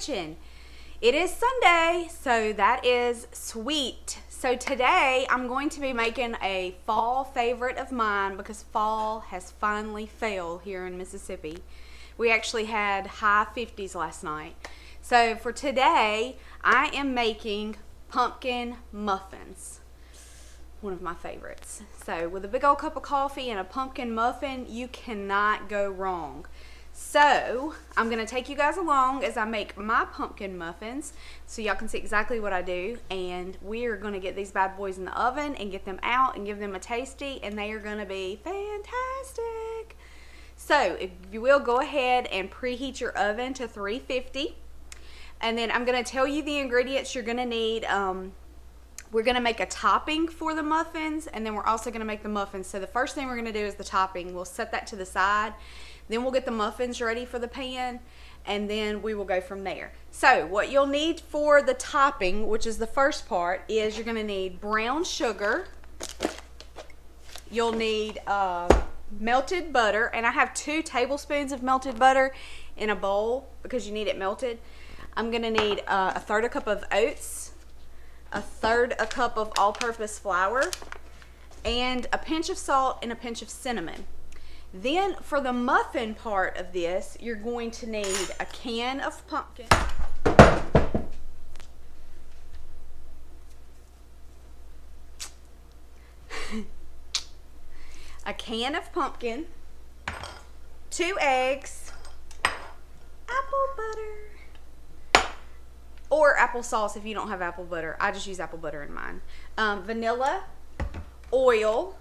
kitchen. It is Sunday, so that is sweet. So today I'm going to be making a fall favorite of mine because fall has finally fell here in Mississippi. We actually had high 50s last night. So for today, I am making pumpkin muffins. One of my favorites. So with a big old cup of coffee and a pumpkin muffin, you cannot go wrong. So I'm going to take you guys along as I make my pumpkin muffins so y'all can see exactly what I do, and we are going to get these bad boys in the oven and get them out and give them a tasty, and they are going to be fantastic. So if you will, go ahead and preheat your oven to 350, and then I'm going to tell you the ingredients you're going to need. We're going to make a topping for the muffins, and then we're also going to make the muffins. So the first thing we're going to do is the topping. We'll set that to the side. Then we'll get the muffins ready for the pan, and then we will go from there. So what you'll need for the topping, which is the first part, is you're going to need brown sugar. You'll need melted butter, and I have 2 tablespoons of melted butter in a bowl because you need it melted. I'm going to need a third a cup of oats, a third a cup of all-purpose flour, and a pinch of salt and a pinch of cinnamon. Then for the muffin part of this, you're going to need a can of pumpkin, a can of pumpkin, 2 eggs, apple butter, or applesauce if you don't have apple butter. I just use apple butter in mine. Vanilla, oil,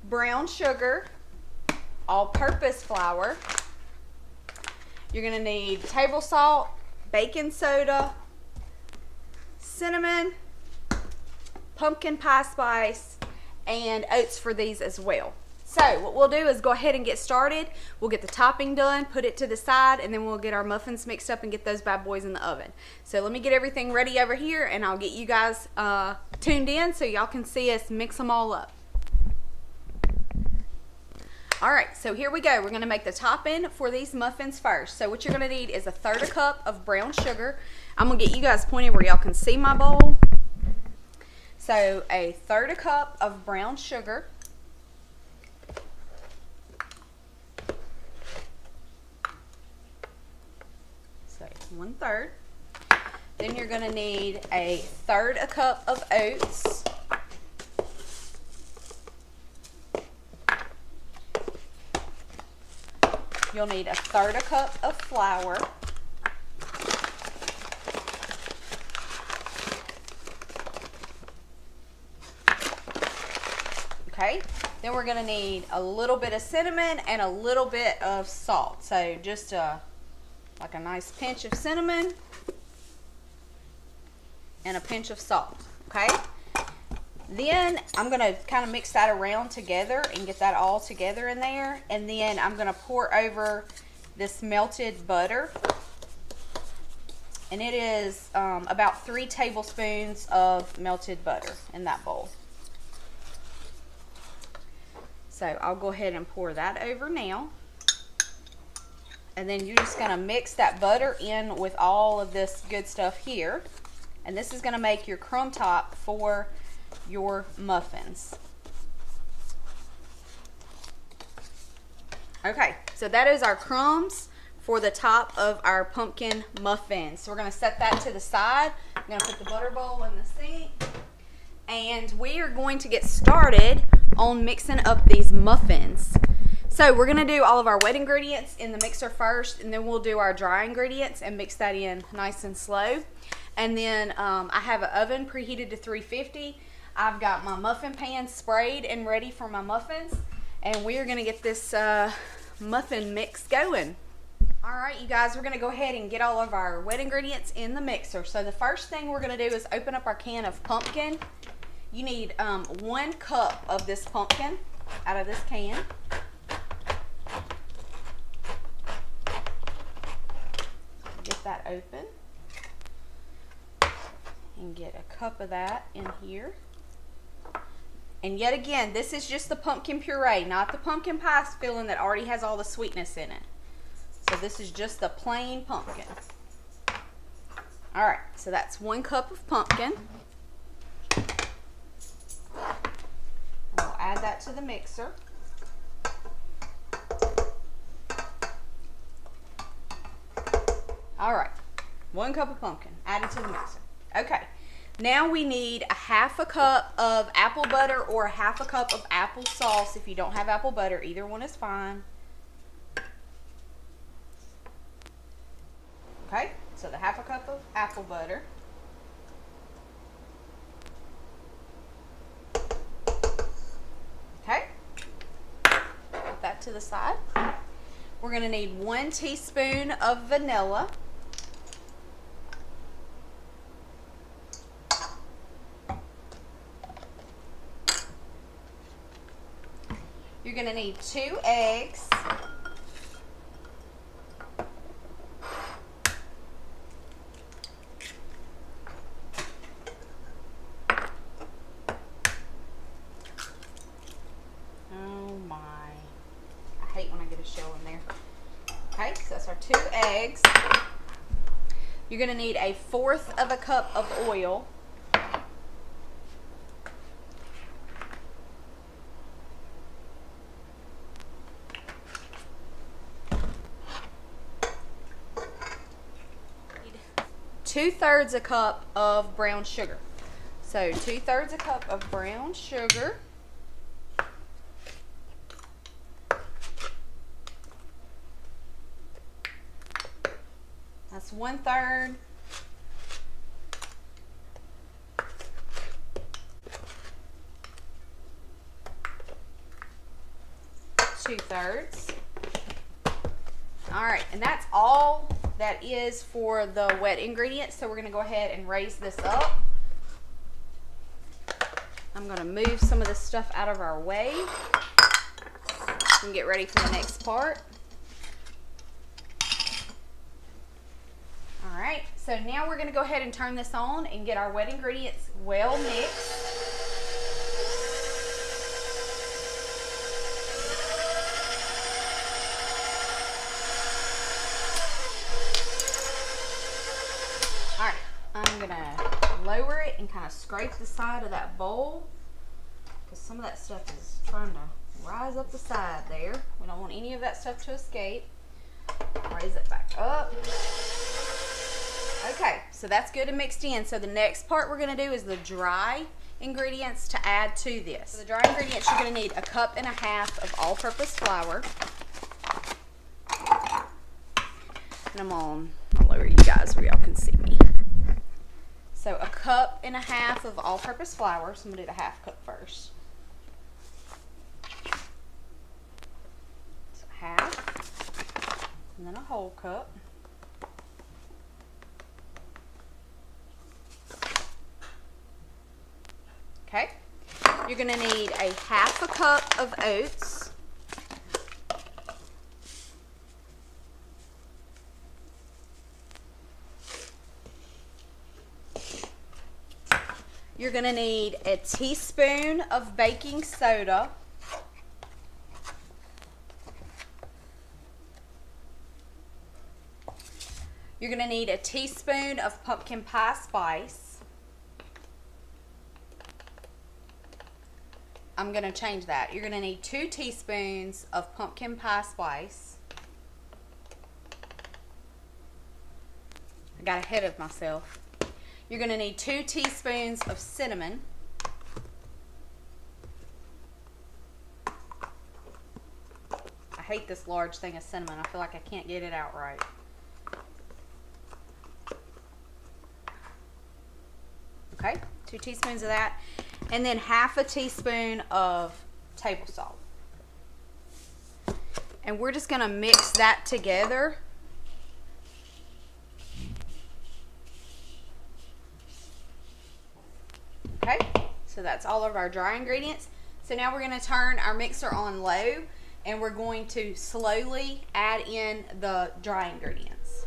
brown sugar, all-purpose flour. You're going to need table salt, baking soda, cinnamon, pumpkin pie spice, and oats for these as well. So what we'll do is go ahead and get started. We'll get the topping done, put it to the side, and then we'll get our muffins mixed up and get those bad boys in the oven. So let me get everything ready over here, and I'll get you guys tuned in so y'all can see us mix them all up. Alright, so here we go. We're going to make the topping for these muffins first. So what you're going to need is a third a cup of brown sugar. I'm going to get you guys pointed where y'all can see my bowl. So a third a cup of brown sugar. So 1/3. Then you're going to need a third a cup of oats. You'll need a third a cup of flour. Okay, then we're going to need a little bit of cinnamon and a little bit of salt. So just like a nice pinch of cinnamon and a pinch of salt. Okay, then I'm going to kind of mix that around together and get that all together in there. And then I'm going to pour over this melted butter. And it is about 3 tablespoons of melted butter in that bowl. So I'll go ahead and pour that over now. And then you're just going to mix that butter in with all of this good stuff here. And this is going to make your crumb top for your muffins. Okay, so that is our crumbs for the top of our pumpkin muffins. So we're going to set that to the side. I'm going to put the butter bowl in the sink, and we are going to get started on mixing up these muffins. So we're going to do all of our wet ingredients in the mixer first, and then we'll do our dry ingredients and mix that in nice and slow. And then I have an oven preheated to 350. I've got my muffin pan sprayed and ready for my muffins, and we are going to get this muffin mix going. Alright, you guys, we're going to go ahead and get all of our wet ingredients in the mixer. So the first thing we're going to do is open up our can of pumpkin. You need 1 cup of this pumpkin out of this can. Get that open and get a cup of that in here. And yet again, this is just the pumpkin puree, not the pumpkin pie filling that already has all the sweetness in it. So this is just the plain pumpkin. All right, so that's 1 cup of pumpkin. We'll add that to the mixer. All right, 1 cup of pumpkin added to the mixer. Okay, now we need a 1/2 cup of apple butter or a 1/2 cup of applesauce. If you don't have apple butter, either one is fine. Okay, so the 1/2 cup of apple butter. Okay, put that to the side. We're going to need 1 teaspoon of vanilla. You're going to need 2 eggs. Oh my. I hate when I get a shell in there. Okay, so that's our 2 eggs. You're going to need 1/4 cup of oil. Two-thirds a cup of brown sugar. So 2/3 cup of brown sugar. That's 1/3. Two-thirds. All right, and that's all that is for the wet ingredients. So we're going to go ahead and raise this up. I'm going to move some of this stuff out of our way and get ready for the next part. All right, so now we're going to go ahead and turn this on and get our wet ingredients well mixed. I'm gonna lower it and kind of scrape the side of that bowl because some of that stuff is trying to rise up the side there. We don't want any of that stuff to escape. Raise it back up. Okay, so that's good and mixed in. So the next part we're gonna do is the dry ingredients to add to this. So the dry ingredients, you're gonna need 1.5 cups of all-purpose flour. And I'll lower you guys where y'all can see me. So 1.5 cups of all-purpose flour. So I'm gonna do the 1/2 cup first. So 1/2, and then a whole cup. Okay. You're gonna need 1/2 cup of oats. You're going to need a teaspoon of baking soda. You're going to need a teaspoon of pumpkin pie spice. I'm going to change that. You're going to need 2 teaspoons of pumpkin pie spice. I got ahead of myself. You're going to need 2 teaspoons of cinnamon. I hate this large thing of cinnamon. I feel like I can't get it out right. Okay, 2 teaspoons of that. And then 1/2 teaspoon of table salt. And we're just going to mix that together. Okay, so that's all of our dry ingredients. So now we're going to turn our mixer on low and we're going to slowly add in the dry ingredients.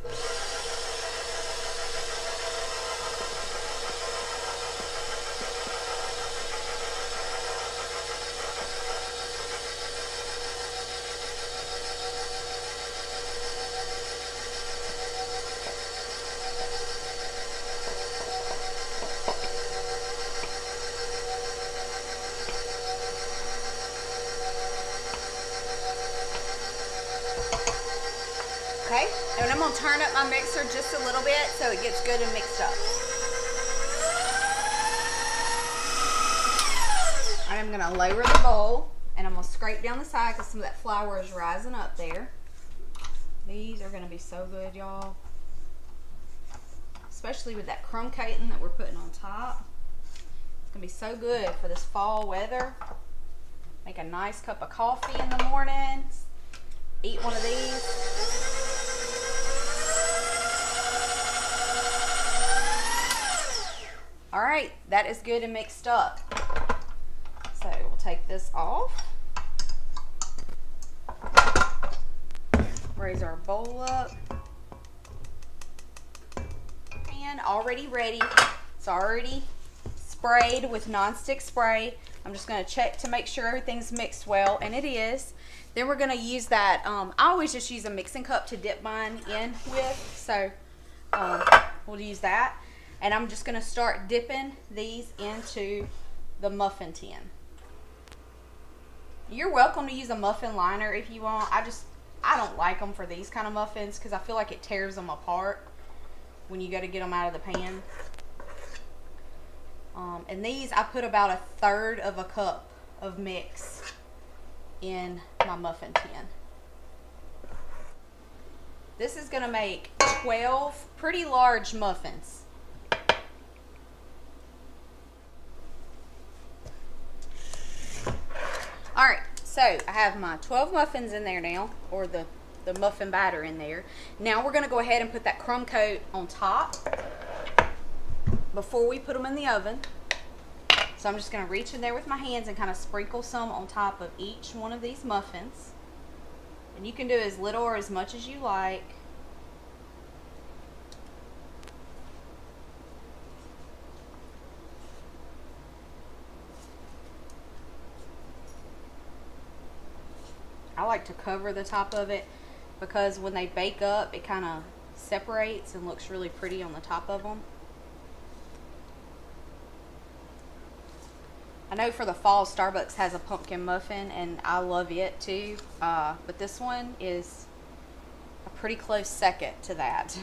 Okay, and I'm gonna turn up my mixer just a little bit so it gets good and mixed up. I'm gonna lower the bowl and I'm gonna scrape down the side because some of that flour is rising up there. These are gonna be so good, y'all. Especially with that crumb coating that we're putting on top. It's gonna be so good for this fall weather. Make a nice cup of coffee in the morning. Eat one of these. All right, that is good and mixed up. So we'll take this off. Raise our bowl up. And already ready. It's already sprayed with nonstick spray. I'm just going to check to make sure everything's mixed well, and it is. Then we're going to use that, I always just use a mixing cup to dip mine in with, so we'll use that. And I'm just going to start dipping these into the muffin tin. You're welcome to use a muffin liner if you want. I don't like them for these kind of muffins because I feel like it tears them apart when you go to get them out of the pan. And these, I put about 1/3 of a cup of mix in my muffin tin. This is going to make 12 pretty large muffins. Alright, so I have my 12 muffins in there now, or the muffin batter in there. Now we're going to go ahead and put that crumb coat on top before we put them in the oven. So I'm just going to reach in there with my hands and kind of sprinkle some on top of each one of these muffins. And you can do as little or as much as you like. I like to cover the top of it because when they bake up, it kind of separates and looks really pretty on the top of them. I know for the fall, Starbucks has a pumpkin muffin, and I love it too. But this one is a pretty close second to that.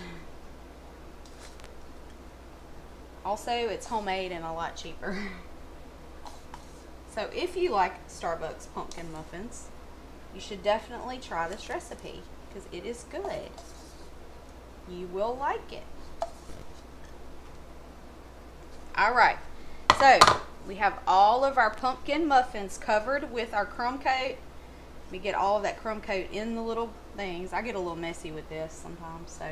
Also, it's homemade and a lot cheaper. So if you like Starbucks pumpkin muffins, you should definitely try this recipe because it is good. You will like it. Alright, so we have all of our pumpkin muffins covered with our crumb coat. We get all of that crumb coat in the little things. I get a little messy with this sometimes, so.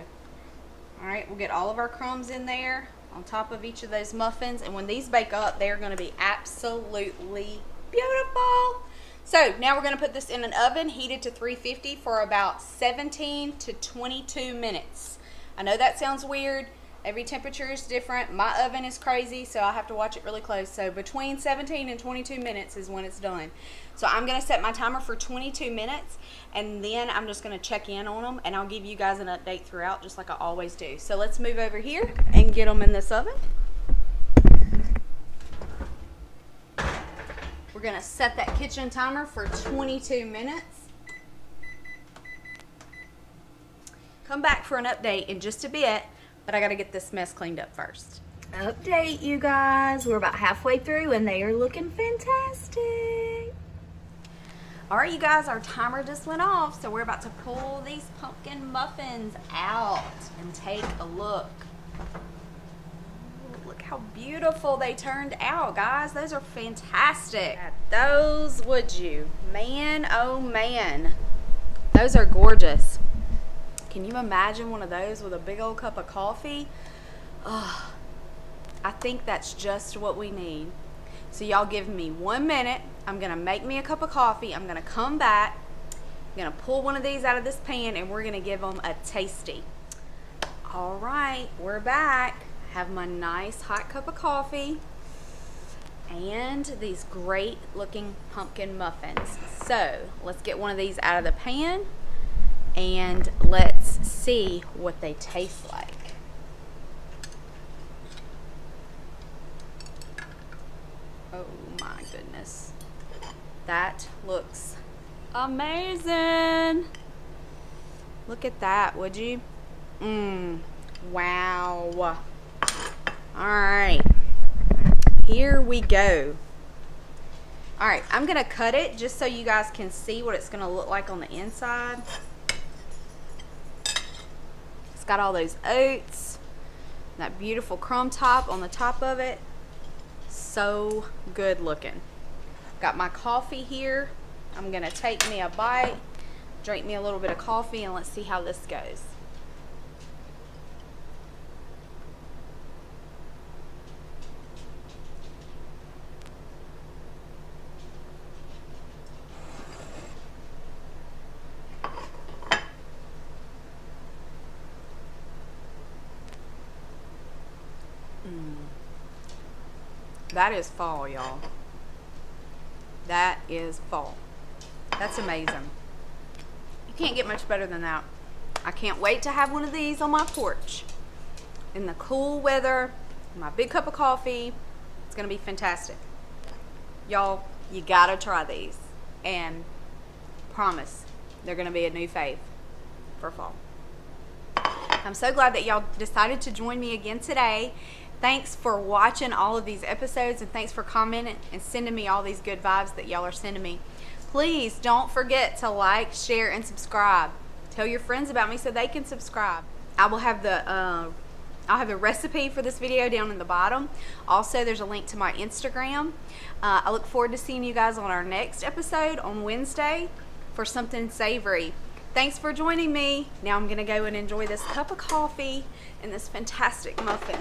Alright, we'll get all of our crumbs in there on top of each of those muffins, and when these bake up, they're going to be absolutely beautiful. So now we're going to put this in an oven heated to 350 for about 17 to 22 minutes. I know that sounds weird. Every temperature is different. My oven is crazy, so I have to watch it really close. So between 17 and 22 minutes is when it's done. So I'm going to set my timer for 22 minutes, and then I'm just going to check in on them, and I'll give you guys an update throughout just like I always do. So let's move over here and get them in this oven. We're going to set that kitchen timer for 22 minutes. Come back for an update in just a bit, but I got to get this mess cleaned up first. Update, you guys. We're about halfway through and they are looking fantastic. All right, you guys, our timer just went off, so we're about to pull these pumpkin muffins out and take a look. Look how beautiful they turned out, guys. Those are fantastic. Those, would you? Man, oh man. Those are gorgeous. Can you imagine one of those with a big old cup of coffee? Oh, I think that's just what we need. So y'all give me 1 minute. I'm gonna make me a cup of coffee. I'm gonna come back. I'm gonna pull one of these out of this pan and we're gonna give them a tasty. All right, we're back. Have my nice hot cup of coffee and these great looking pumpkin muffins. So let's get one of these out of the pan and let's see what they taste like. Oh my goodness. That looks amazing. Look at that, would you? Wow. Alright. Here we go. Alright, I'm going to cut it just so you guys can see what it's going to look like on the inside. It's got all those oats. That beautiful crumb top on the top of it. So good looking. Got my coffee here. I'm going to take me a bite, drink me a little bit of coffee, and let's see how this goes. That is fall, y'all. That is fall. That's amazing. You can't get much better than that. I can't wait to have one of these on my porch in the cool weather, my big cup of coffee. It's gonna be fantastic. Y'all, you gotta try these, and promise they're gonna be a new fave for fall. I'm so glad that y'all decided to join me again today. Thanks for watching all of these episodes, and thanks for commenting and sending me all these good vibes that y'all are sending me. Please don't forget to like, share, and subscribe. Tell your friends about me so they can subscribe. I will have the recipe for this video down in the bottom. Also, there's a link to my Instagram. I look forward to seeing you guys on our next episode on Wednesday for something savory. Thanks for joining me. Now I'm gonna go and enjoy this cup of coffee and this fantastic muffin.